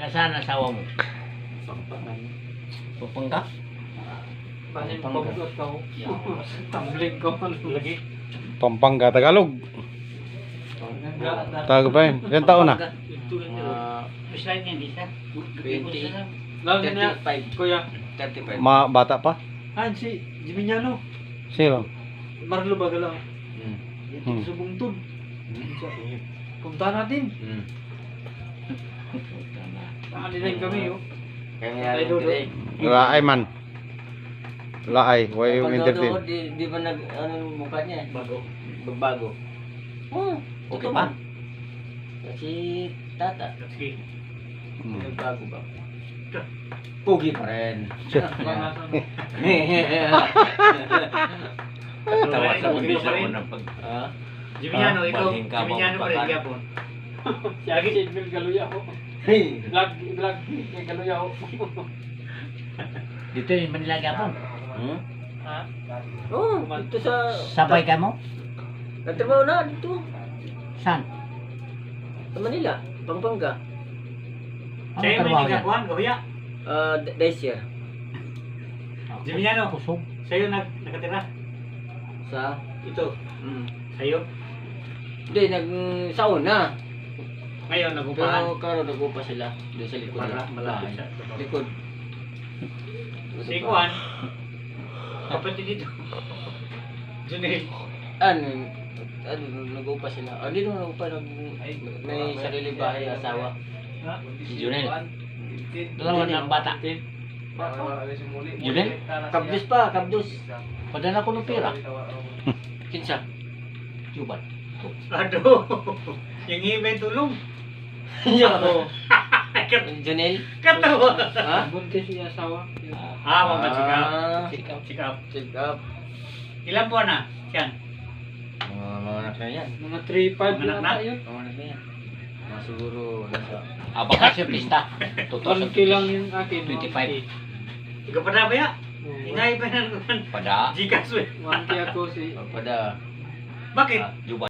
Nasaan asawa mo? Pangpangan. Pupangka? Panin pagod ka ho. Tumbling ko lagi. Pampanga, Tagalog. Tagalog pa yun. Ilan taon na? Slide niya, di siya? 20. Lalo niya, 35. kuya. 35. Bata pa? Si Jiminiano. Sino? Marlo Bagalang. Hmm. Sa bungtod. Punta natin. Nakalilain kami oh. Kaya Ay, Dodo. Laay man. Laay. Why yung Pag entertain? di ba nag, ano yung mukha niya? Bago. Bago. Oo. Okay pa? Si Tata. Sige. Hmm. Nagbago ba? Pugi pa rin. Tawa sa mag-isa mo ng pag... Ah? Jiminiano, ikaw. Maging ka mo Jiminiano pa rin baka. yapon. Lagi si Edmil Galuya ko. Hey! Vlog kay Galuya ko. Dito yung Manila Gapon. Hmm? Ha? Oo, dito sa... Sabay ka mo? Nagtrabaho na dito. Saan? Sa Manila. Pampanga. Ano Sa'yo may trabaho yan? nagakuhan, Galuya. This year. Jiminiano. Kusog. Sa'yo nakatira. Sa... Ito. Sa'yo. Hindi, nag-saon na. Ngayon, nagupahan. Pero karon nag-upa sila. Doon sa likod. Malapit siya. Likod. Si Juan. Kapatid dito. Junel. Nag-upa sila. Hindi naman nag-upa. May sarili bahay, asawa. Ha? Si Junel. Dalawa ng bata. Junel? Kabdus pa, kabdus. Padala ko ng pera. Kinsa? Juban. Aduh. Yang ngibay tulong. Yo. Junel? Katawa. Ha? Buntis yung asawa. Mama sikap. Sikap. Sikap. Check up. Ilan buwan na? Yan. Mga anak na yan. Mga 3-5 Mga na anak yun. na yan. Mga siguro nasa... Abang kasi pista. 1K lang yung akin. 25. Ikaw pa na ba ya? Inay pa na naman. Pada. Gcash eh. 1K ako si... Pada... Bakit? Juban.